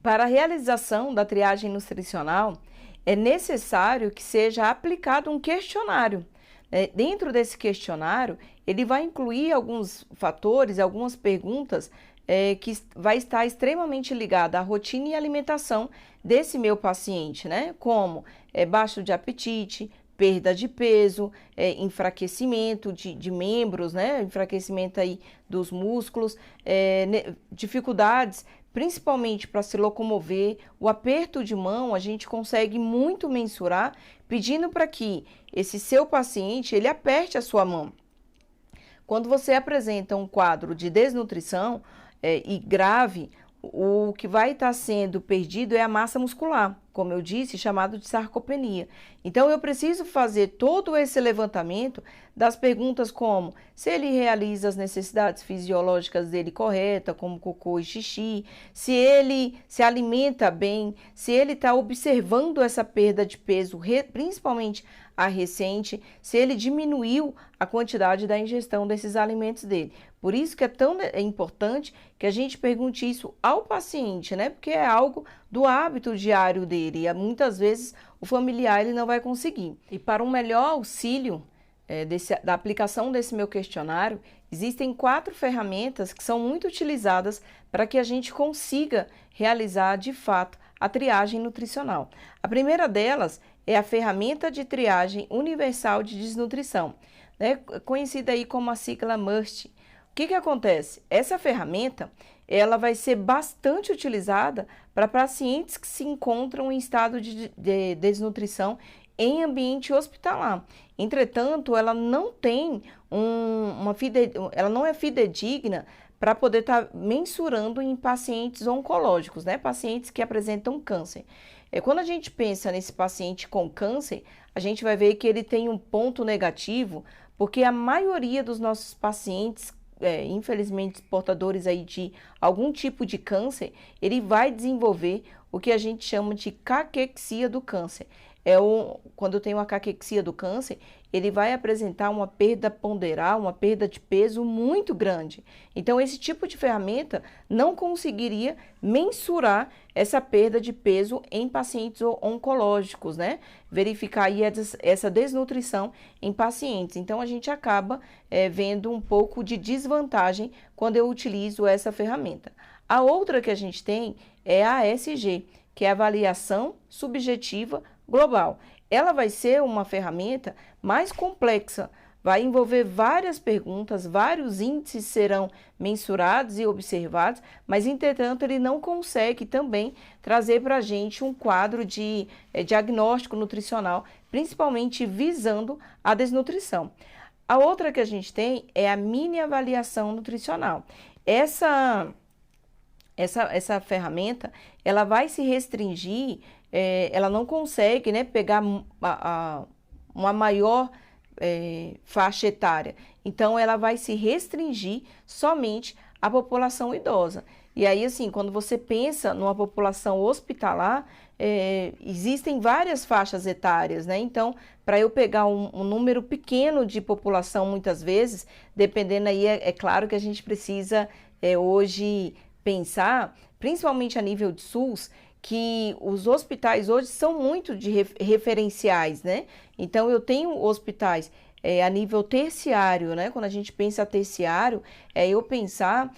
Para a realização da triagem nutricional, é necessário que seja aplicado um questionário. Dentro desse questionário, ele vai incluir alguns fatores, algumas perguntas que vai estar extremamente ligada à rotina e alimentação desse meu paciente, né? Como baixo de apetite, perda de peso, enfraquecimento de membros, né? Enfraquecimento aí dos músculos, dificuldades principalmente para se locomover, o aperto de mão a gente consegue muito mensurar pedindo para que esse seu paciente ele aperte a sua mão. Quando você apresenta um quadro de desnutrição e grave, o que vai estar sendo perdido é a massa muscular, como eu disse, chamado de sarcopenia. Então, eu preciso fazer todo esse levantamento das perguntas como se ele realiza as necessidades fisiológicas dele correta, como cocô e xixi, se ele se alimenta bem, se ele está observando essa perda de peso, principalmente a recente, se ele diminuiu a quantidade da ingestão desses alimentos dele. Por isso que é tão importante que a gente pergunte isso ao paciente, né? Porque é algo do hábito diário dele e muitas vezes o familiar ele não vai conseguir. E para um melhor auxílio da aplicação desse meu questionário, existem 4 ferramentas que são muito utilizadas para que a gente consiga realizar de fato a triagem nutricional. A primeira delas é a ferramenta de triagem universal de desnutrição, né? Conhecida aí como a sigla MUST. O que acontece? Essa ferramenta ela vai ser bastante utilizada para pacientes que se encontram em estado de desnutrição em ambiente hospitalar. Entretanto, ela não tem ela não é fidedigna para poder estar mensurando em pacientes oncológicos, né? Pacientes que apresentam câncer. Quando a gente pensa nesse paciente com câncer, a gente vai ver que ele tem um ponto negativo, porque a maioria dos nossos pacientes infelizmente portadores aí de algum tipo de câncer, ele vai desenvolver o que a gente chama de caquexia do câncer. Quando tem uma caquexia do câncer, ele vai apresentar uma perda ponderal, uma perda de peso muito grande. Então, esse tipo de ferramenta não conseguiria mensurar essa perda de peso em pacientes oncológicos, né? Verificar aí essa desnutrição em pacientes. Então, a gente acaba vendo um pouco de desvantagem quando eu utilizo essa ferramenta. A outra que a gente tem é a ASG, que é a avaliação subjetiva global. Ela vai ser uma ferramenta mais complexa, vai envolver várias perguntas, vários índices serão mensurados e observados, mas, entretanto, ele não consegue também trazer para a gente um quadro de diagnóstico nutricional, principalmente visando a desnutrição. A outra que a gente tem é a mini avaliação nutricional. Essa ferramenta, ela vai se restringir, ela não consegue, né, pegar uma maior faixa etária. Então, ela vai se restringir somente à população idosa. E aí, assim, quando você pensa numa população hospitalar, existem várias faixas etárias, né? Então, para eu pegar um número pequeno de população, muitas vezes, dependendo aí, é claro que a gente precisa hoje pensar, principalmente a nível de SUS, que os hospitais hoje são muito de referenciais, né? Então, eu tenho hospitais a nível terciário, né? Quando a gente pensa terciário, eu pensar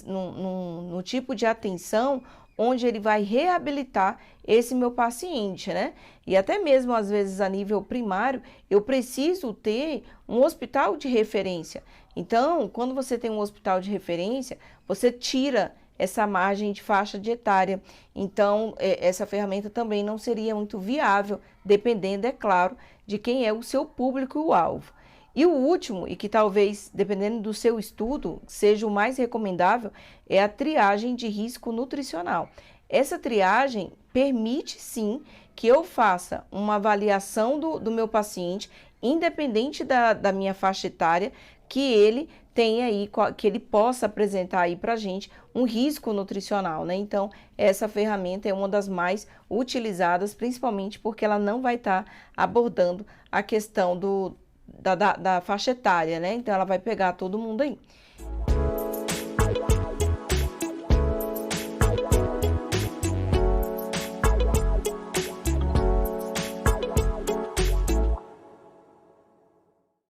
no tipo de atenção onde ele vai reabilitar esse meu paciente, né? E até mesmo, às vezes, a nível primário, eu preciso ter um hospital de referência. Então, quando você tem um hospital de referência, você tira essa margem de faixa de etária. Então, essa ferramenta também não seria muito viável, dependendo, é claro, de quem é o seu público e o alvo. E o último, e que talvez, dependendo do seu estudo, seja o mais recomendável, é a triagem de risco nutricional. Essa triagem permite, sim, que eu faça uma avaliação do meu paciente, independente da minha faixa etária, que ele tenha aí, que ele possa apresentar aí para a gente um risco nutricional, né? Então, essa ferramenta é uma das mais utilizadas, principalmente porque ela não vai estar abordando a questão da faixa etária, né? Então, ela vai pegar todo mundo aí.